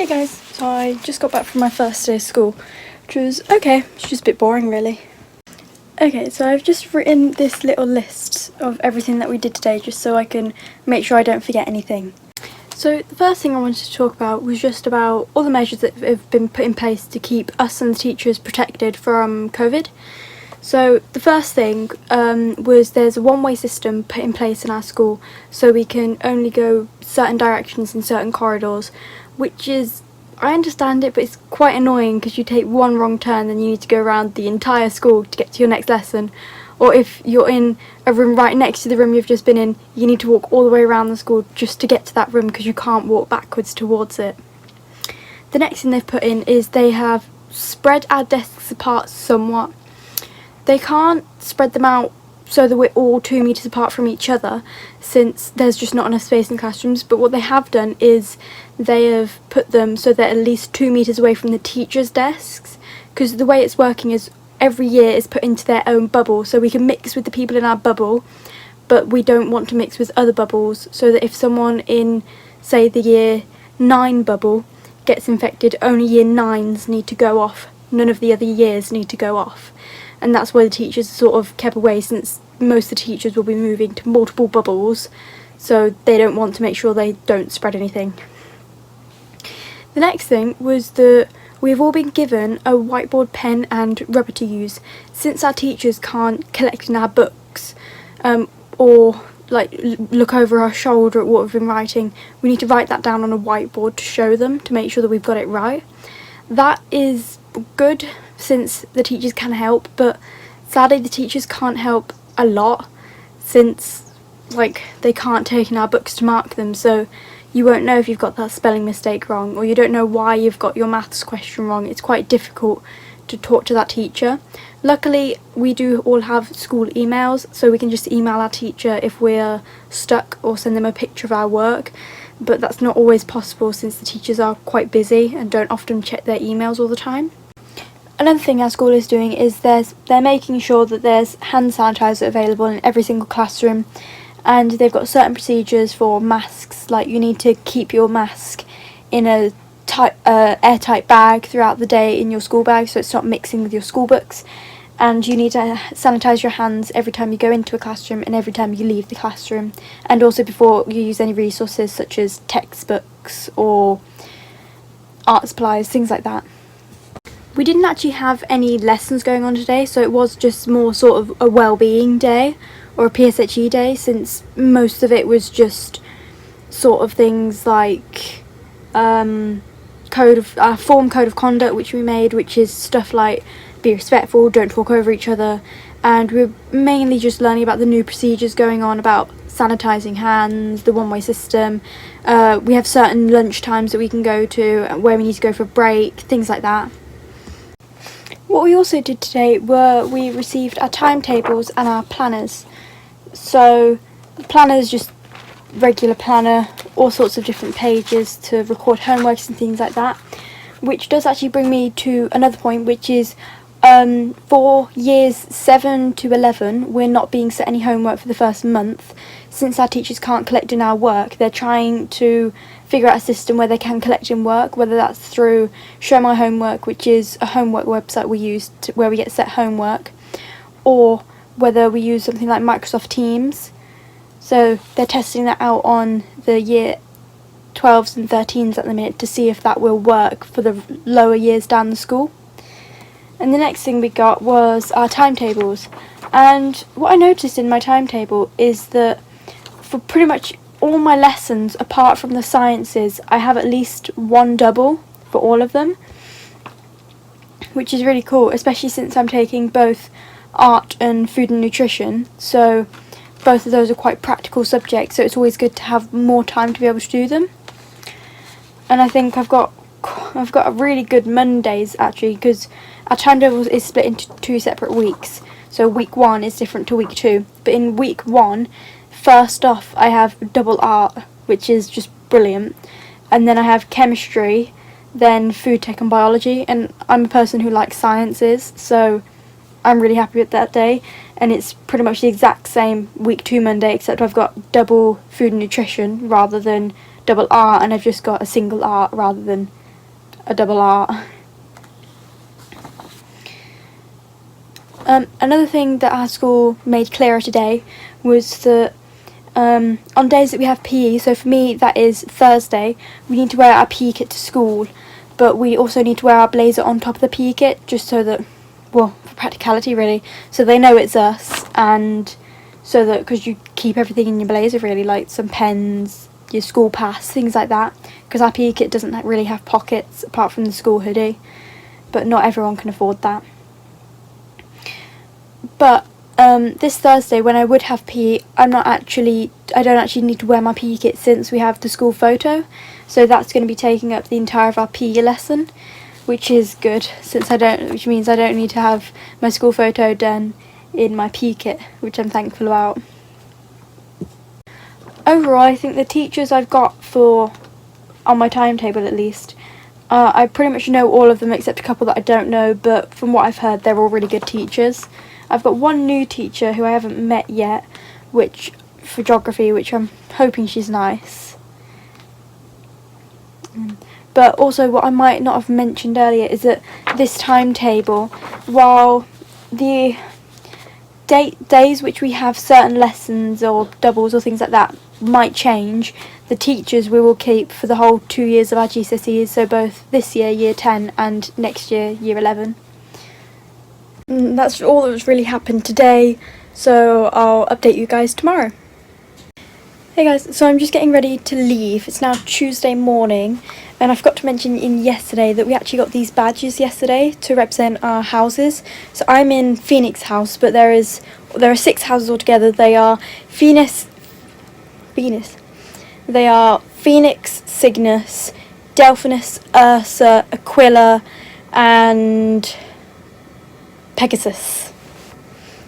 guys, so I just got back from my first day of school, which was okay, it's just a bit boring really. Okay, so I've just written this little list of everything that we did today just so I can make sure I don't forget anything. So the first thing I wanted to talk about was just about all the measures that have been put in place to keep us and the teachers protected from COVID. So the first thing was there's a one-way system put in place in our school so we can only go certain directions in certain corridors, which is, I understand it, but it's quite annoying because you take one wrong turn then you need to go around the entire school to get to your next lesson. Or if you're in a room right next to the room you've just been in, you need to walk all the way around the school just to get to that room because you can't walk backwards towards it. The next thing they've put in is they have spread our desks apart somewhat. They can't spread them out so that we're all 2 metres apart from each other since there's just not enough space in classrooms, but what they have done is they have put them so they're at least 2 metres away from the teachers' desks, because the way it's working is every year is put into their own bubble, so we can mix with the people in our bubble, but we don't want to mix with other bubbles, so that if someone in, say, the year 9 bubble gets infected, only year 9s need to go off, none of the other years need to go off. And that's why the teachers are sort of kept away, since most of the teachers will be moving to multiple bubbles, so they don't want to make sure they don't spread anything. The next thing was that we've all been given a whiteboard pen and rubber to use. Since our teachers can't collect in our books or like look over our shoulder at what we've been writing, we need to write that down on a whiteboard to show them, to make sure that we've got it right. That is good since the teachers can help, but sadly the teachers can't help a lot since they can't take in our books to mark them, so you won't know if you've got that spelling mistake wrong, or you don't know why you've got your maths question wrong. It's quite difficult to talk to that teacher. Luckily we do all have school emails, so we can just email our teacher if we're stuck or send them a picture of our work, but that's not always possible since the teachers are quite busy and don't often check their emails all the time. Another thing our school is doing is they're making sure that there's hand sanitizer available in every single classroom, and they've got certain procedures for masks, like you need to keep your mask in a airtight bag throughout the day in your school bag so it's not mixing with your school books, and you need to sanitize your hands every time you go into a classroom and every time you leave the classroom, and also before you use any resources such as textbooks or art supplies, things like that. We didn't actually have any lessons going on today, so it was just more sort of a well-being day or a PSHE day, since most of it was just sort of things like form code of conduct which we made, which is stuff like be respectful, don't talk over each other, and we're mainly just learning about the new procedures going on about sanitizing hands, the one-way system. We have certain lunch times that we can go to, where we need to go for a break, things like that. What we also did today were we received our timetables and our planners. So the planner is just regular planner, all sorts of different pages to record homeworks and things like that, which does actually bring me to another point, which is for years 7 to 11 we're not being set any homework for the first month. Since our teachers can't collect in our work, they're trying to figure out a system where they can collect in work, whether that's through Show My Homework, which is a homework website we use where we get set homework, or whether we use something like Microsoft Teams. So they're testing that out on the year 12s and 13s at the minute to see if that will work for the lower years down the school. And the next thing we got was our timetables, and what I noticed in my timetable is that for pretty much all my lessons apart from the sciences I have at least one double for all of them, which is really cool, especially since I'm taking both art and food and nutrition, so both of those are quite practical subjects, so it's always good to have more time to be able to do them. And I think I've got a really good Mondays actually, because our timetable is split into 2 separate weeks, so week 1 is different to week 2, but in week 1 first off I have double art, which is just brilliant, and then I have chemistry, then food tech and biology, and I'm a person who likes sciences, so I'm really happy with that day. And it's pretty much the exact same week 2 Monday, except I've got double food and nutrition rather than double art, and I've just got a single art rather than a double art. Another thing that our school made clearer today was that on days that we have PE, so for me that is Thursday, we need to wear our PE kit to school, but we also need to wear our blazer on top of the PE kit, just so that, well, for practicality really, so they know it's us, and so that, because you keep everything in your blazer really, like some pens, your school pass, things like that, because our PE kit doesn't really have pockets apart from the school hoodie, but not everyone can afford that. But this Thursday, when I would have PE, I don't actually need to wear my PE kit since we have the school photo, so that's going to be taking up the entire of our PE lesson, which is good, which means I don't need to have my school photo done in my PE kit, which I'm thankful about. Overall, I think the teachers I've got on my timetable at least, I pretty much know all of them except a couple that I don't know, but from what I've heard, they're all really good teachers. I've got one new teacher who I haven't met yet, for geography, which I'm hoping she's nice. But also what I might not have mentioned earlier is that this timetable, while the days which we have certain lessons or doubles or things like that might change, the teachers we will keep for the whole 2 years of our GCSEs, so both this year, year 10, and next year, year 11. That's all that's really happened today, so I'll update you guys tomorrow. Hey guys, so I'm just getting ready to leave. It's now Tuesday morning, and I forgot to mention yesterday that we actually got these badges yesterday to represent our houses. So I'm in Phoenix House, but there are 6 houses altogether. They are Phoenix, Cygnus, Delphinus, Ursa, Aquila, and Pegasus.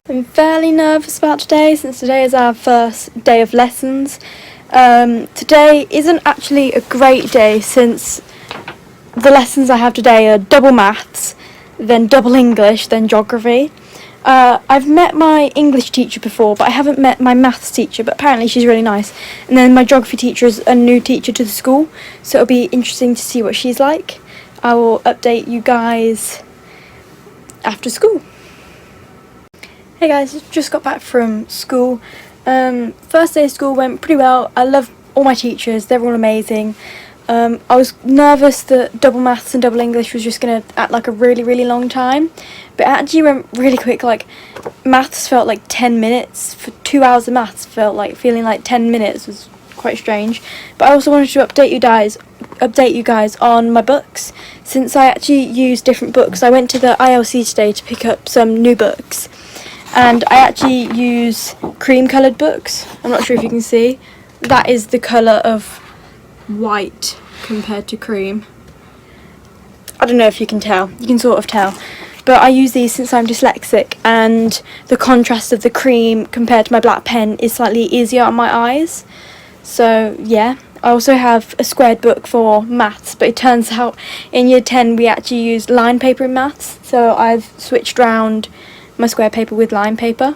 I'm fairly nervous about today, since today is our first day of lessons. Today isn't actually a great day, since the lessons I have today are double maths, then double English, then geography. I've met my English teacher before, but I haven't met my maths teacher, but apparently she's really nice. And then my geography teacher is a new teacher to the school, so it'll be interesting to see what she's like. I will update you guys after school. Hey guys, just got back from school. First day of school went pretty well. I love all my teachers, they're all amazing. I was nervous that double maths and double English was just going to act like a really, really long time, but it actually went really quick. Like, maths felt like 10 minutes. For 2 hours of maths feeling like 10 minutes was quite strange. But I also wanted to update you guys on my books, since I actually use different books. I went to the ILC today to pick up some new books, and I actually use cream coloured books. I'm not sure if you can see. That is the colour of white compared to cream. I don't know if you can tell. You can sort of tell. But I use these since I'm dyslexic, and the contrast of the cream compared to my black pen is slightly easier on my eyes. So yeah. I also have a squared book for maths, but it turns out in year 10 we actually used line paper in maths, so I've switched round my square paper with line paper.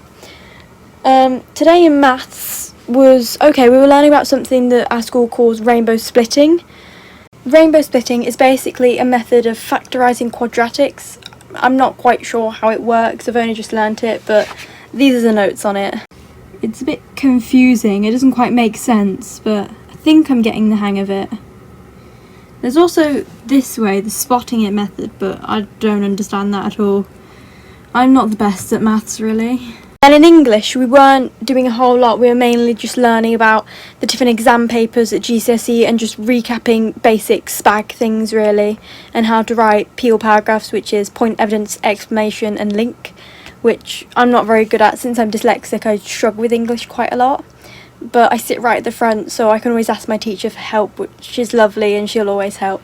Today in maths was okay. We were learning about something that our school calls rainbow splitting. Rainbow splitting is basically a method of factorising quadratics. I'm not quite sure how it works, I've only just learnt it, but these are the notes on it. It's a bit confusing, it doesn't quite make sense, but I think I'm getting the hang of it. There's also this way, the spotting it method, but I don't understand that at all. I'm not the best at maths really. And in English we weren't doing a whole lot, we were mainly just learning about the different exam papers at GCSE and just recapping basic SPAG things really, and how to write PEEL paragraphs, which is point, evidence, exclamation and link, which I'm not very good at. Since I'm dyslexic I struggle with English quite a lot, but I sit right at the front so I can always ask my teacher for help, which is lovely, and she'll always help.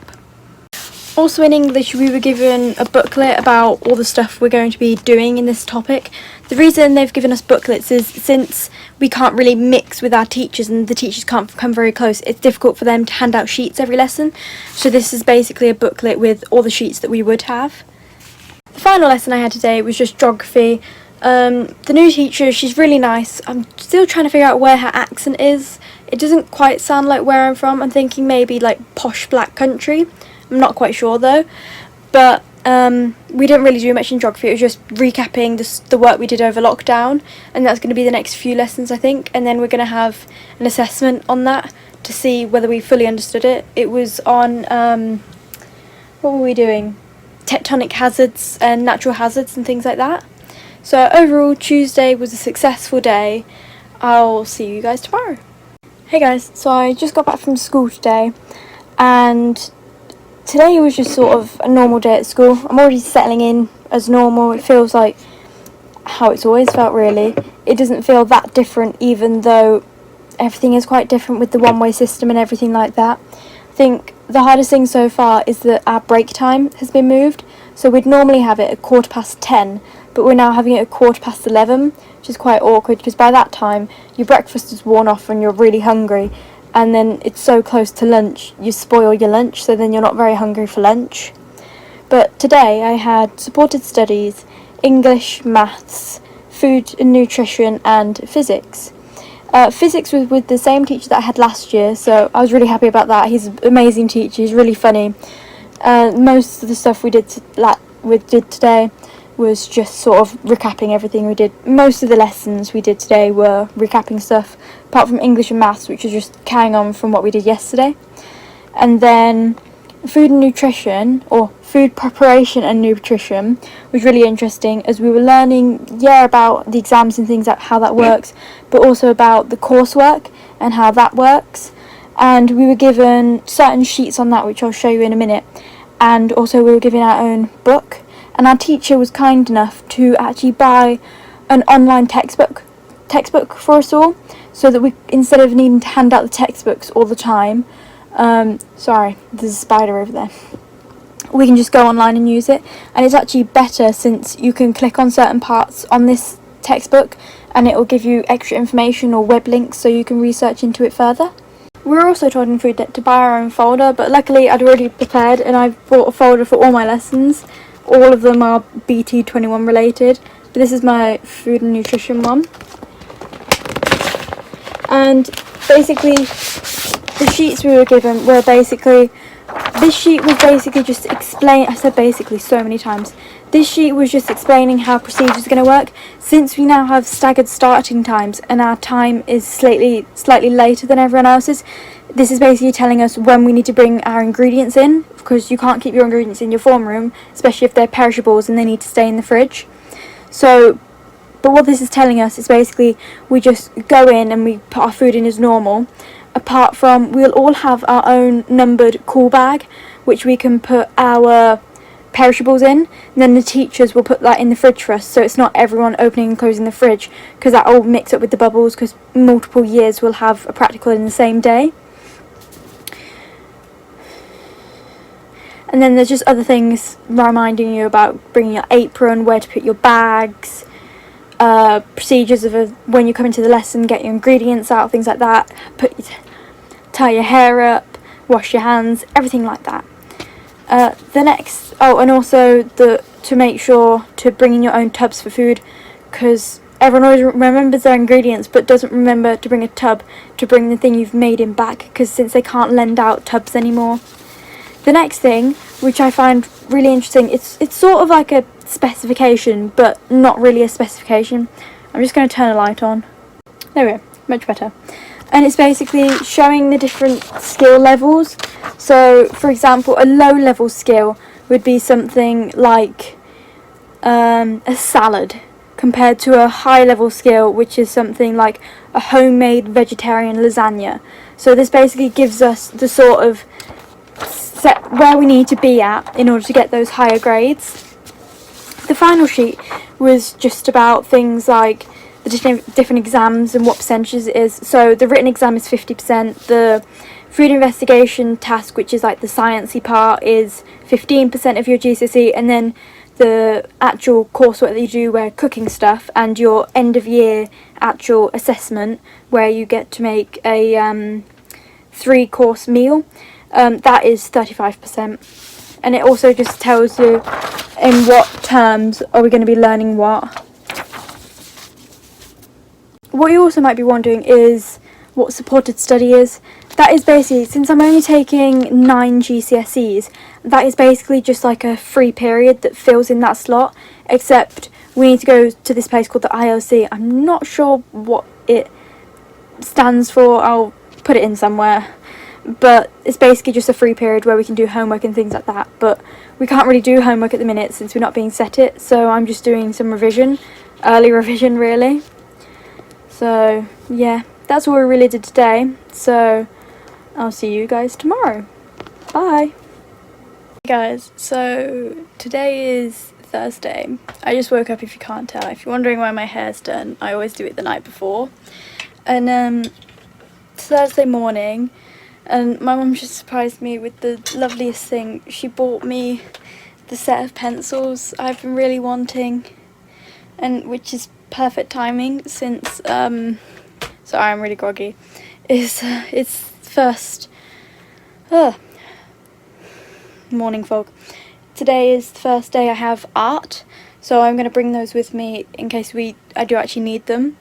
Also in English we were given a booklet about all the stuff we're going to be doing in this topic. The reason they've given us booklets is since we can't really mix with our teachers and the teachers can't come very close, it's difficult for them to hand out sheets every lesson. So this is basically a booklet with all the sheets that we would have. The final lesson I had today was just geography. The new teacher, she's really nice. I'm still trying to figure out where her accent is. It doesn't quite sound like where I'm from. I'm thinking maybe like posh black country. I'm not quite sure though. But we didn't really do much in geography. It was just recapping the work we did over lockdown, and that's going to be the next few lessons, I think. And then we're going to have an assessment on that to see whether we fully understood it. It was on what were we doing? Tectonic hazards and natural hazards and things like that. So overall, Tuesday was a successful day. I'll see you guys tomorrow. Hey guys, so I just got back from school today, and today was just sort of a normal day at school. I'm already settling in as normal. It feels like how it's always felt, really. It doesn't feel that different, even though everything is quite different with the one-way system and everything like that. I think the hardest thing so far is that our break time has been moved. So we'd normally have it at 10:15, but we're now having it at 11:15, which is quite awkward because by that time your breakfast is worn off and you're really hungry, and then it's so close to lunch you spoil your lunch, so then you're not very hungry for lunch. But today I had supported studies, English, maths, food and nutrition and physics. Physics was with the same teacher that I had last year, so I was really happy about that. He's an amazing teacher, he's really funny. Most of the stuff we did today was just sort of recapping everything we did. Most of the lessons we did today were recapping stuff, apart from English and maths, which was just carrying on from what we did yesterday. And then food and nutrition, or food preparation and nutrition, was really interesting, as we were learning about the exams and things, like how that works, but also about the coursework and how that works. And we were given certain sheets on that, which I'll show you in a minute, and also we were given our own book, and our teacher was kind enough to actually buy an online textbook for us all, so that we, instead of needing to hand out the textbooks all the time, sorry, there's a spider over there, we can just go online and use it. And it's actually better since you can click on certain parts on this textbook and it will give you extra information or web links so you can research into it further. We were also told in food to buy our own folder, but luckily I'd already prepared and I've bought a folder for all my lessons. All of them are BT21 related, but this is my food and nutrition one. And basically the sheets we were given were basically, this sheet was basically just I said basically so many times, this sheet was just explaining how procedures are going to work. Since we now have staggered starting times and our time is slightly later than everyone else's, this is basically telling us when we need to bring our ingredients in, because you can't keep your ingredients in your form room, especially if they're perishables and they need to stay in the fridge. So, but what this is telling us is basically we just go in and we put our food in as normal, apart from we'll all have our own numbered cool bag which we can put our perishables in, and then the teachers will put that in the fridge for us, so it's not everyone opening and closing the fridge, because that will mix up with the bubbles, because multiple years will have a practical in the same day. And then there's just other things reminding you about bringing your apron, where to put your bags, procedures of when you come into the lesson, get your ingredients out, things like that, tie your hair up, wash your hands, everything like that. And also to make sure to bring in your own tubs for food, because everyone always remembers their ingredients but doesn't remember to bring a tub to bring the thing you've made in back, because since they can't lend out tubs anymore. The next thing, which I find really interesting, it's sort of like a specification but not really a specification. I'm just going to turn a light on. There we go, much better. And it's basically showing the different skill levels. So, for example, a low level skill would be something like a salad, compared to a high level skill, which is something like a homemade vegetarian lasagna. So this basically gives us the sort of set where we need to be at in order to get those higher grades. The final sheet was just about things like the different exams and what percentages it is. So the written exam is 50%, the food investigation task, which is like the sciencey part, is 15% of your GCSE, and then the actual coursework that you do where cooking stuff, and your end of year actual assessment where you get to make a 3-course meal, that is 35%. And it also just tells you in what terms are we going to be learning what. What you also might be wondering is what supported study is. that is basically, since I'm only taking 9 GCSEs, that is basically just like a free period that fills in that slot, except we need to go to this place called the ILC. I'm not sure what it stands for, I'll put it in somewhere, but it's basically just a free period where we can do homework and things like that. But we can't really do homework at the minute since we're not being set it, so I'm just doing some revision, early revision really. So yeah, that's all we really did today, so I'll see you guys tomorrow. Bye! Hey guys, so today is Thursday. I just woke up, if you can't tell. If you're wondering why my hair's done, I always do it the night before. And it's Thursday morning, and my mum just surprised me with the loveliest thing. She bought me the set of pencils I've been really wanting, and which is perfect timing since sorry, I'm really groggy. It's first morning fog. Today is the first day I have art, so I'm going to bring those with me in case I do actually need them.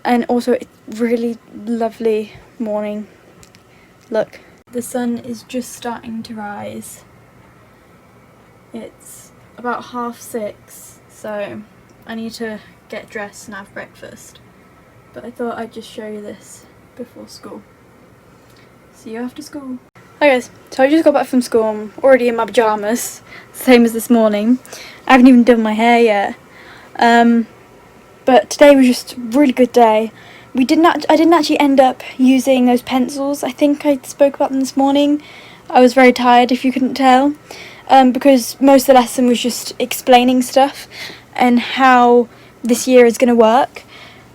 And also, it's really lovely morning. Look, the sun is just starting to rise. It's about 6:30, so I need to get dressed and have breakfast. But I thought I'd just show you this before school. See you after school. Hi guys, so I just got back from school. I'm already in my pyjamas, same as this morning. I haven't even done my hair yet. But today was just a really good day. I didn't actually end up using those pencils. I think I spoke about them this morning. I was very tired, if you couldn't tell, because most of the lesson was just explaining stuff and how this year is going to work.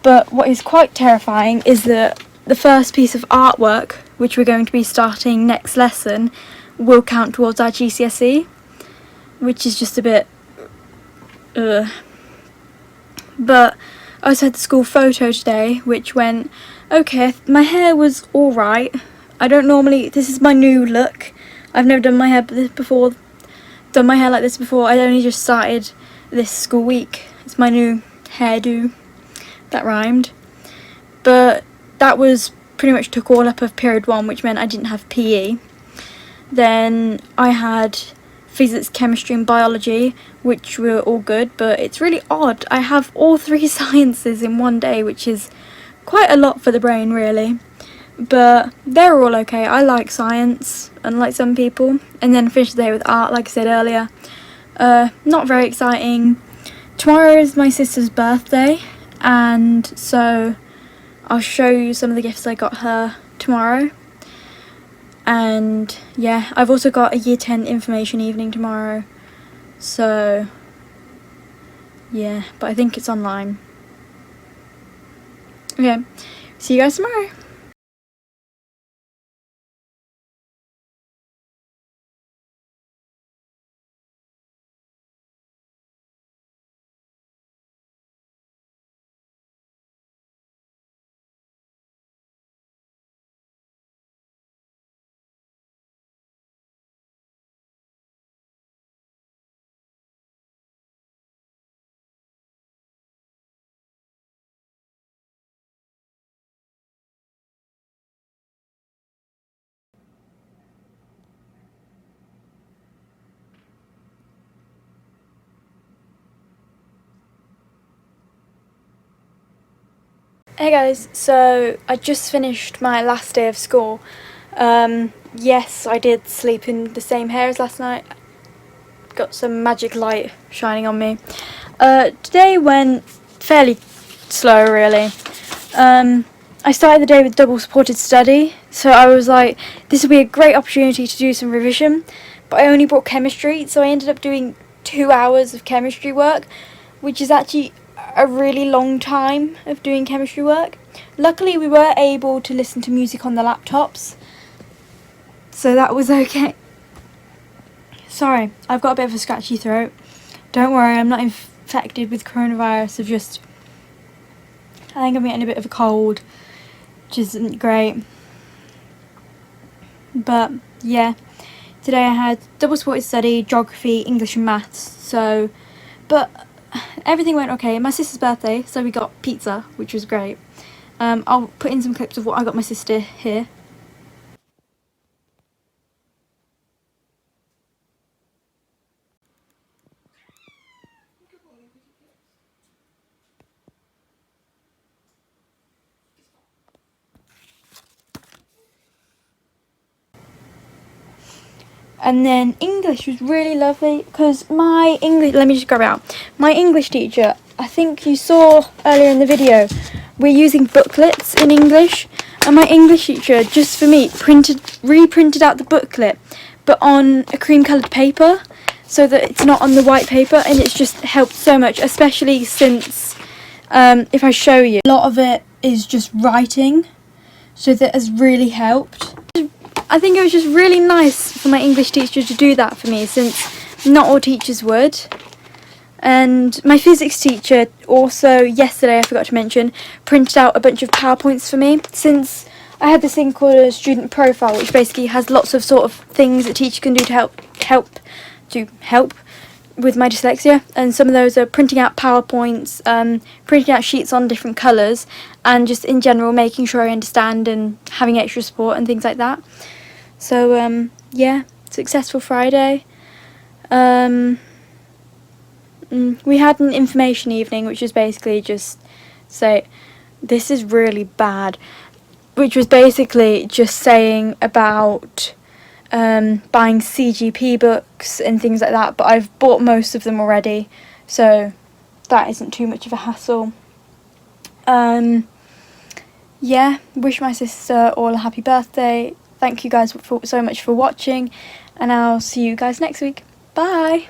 But what is quite terrifying is that the first piece of artwork, which we're going to be starting next lesson, will count towards our GCSE, which is just a bit But I also had the school photo today, which went okay. My hair was alright. I don't normally, this is my new look. I've never done my hair like this before. I only just started this school week. It's my new hairdo. That rhymed. But that was pretty much took all up of period 1, which meant I didn't have PE. Then I had physics, chemistry and biology, which were all good, but it's really odd. I have all 3 sciences in one day, which is quite a lot for the brain really. But they're all okay. I like science, unlike some people. And then finish the day with art, like I said earlier. Not very exciting. Tomorrow is my sister's birthday, and so I'll show you some of the gifts I got her tomorrow. And yeah, I've also got a year 10 information evening tomorrow, so yeah, but I think it's online. Okay, see you guys tomorrow. Hey guys, so I just finished my last day of school. Yes, I did sleep in the same hair as last night. Got some magic light shining on me. Today went fairly slow really. I started the day with double supported study, so I was like, this will be a great opportunity to do some revision, but I only brought chemistry, so I ended up doing 2 hours of chemistry work, which is actually a really long time of doing chemistry work. Luckily we were able to listen to music on the laptops, so that was okay. Sorry, I've got a bit of a scratchy throat. Don't worry, I'm not infected with coronavirus. I think I'm getting a bit of a cold, which isn't great. But yeah, today I had double supported study, geography, English and maths, so, but everything went okay. My sister's birthday, so we got pizza, which was great. I'll put in some clips of what I got my sister here. And then English was really lovely because my English, let me just grab it out. My English teacher, I think you saw earlier in the video, we're using booklets in English, and my English teacher, just for me, reprinted out the booklet, but on a cream coloured paper, so that it's not on the white paper, and it's just helped so much, especially since, if I show you, a lot of it is just writing, so that has really helped. I think it was just really nice for my English teacher to do that for me, since not all teachers would. And my physics teacher also, yesterday I forgot to mention, printed out a bunch of PowerPoints for me, since I had this thing called a student profile, which basically has lots of sort of things a teacher can do to help with my dyslexia, and some of those are printing out PowerPoints, printing out sheets on different colours, and just in general making sure I understand and having extra support and things like that. So yeah, successful Friday. We had an information evening, which was basically just say, this is really bad, which was basically just saying about buying CGP books and things like that, but I've bought most of them already, so that isn't too much of a hassle. Yeah, wish my sister all a happy birthday. Thank you guys so much for watching, and I'll see you guys next week. Bye!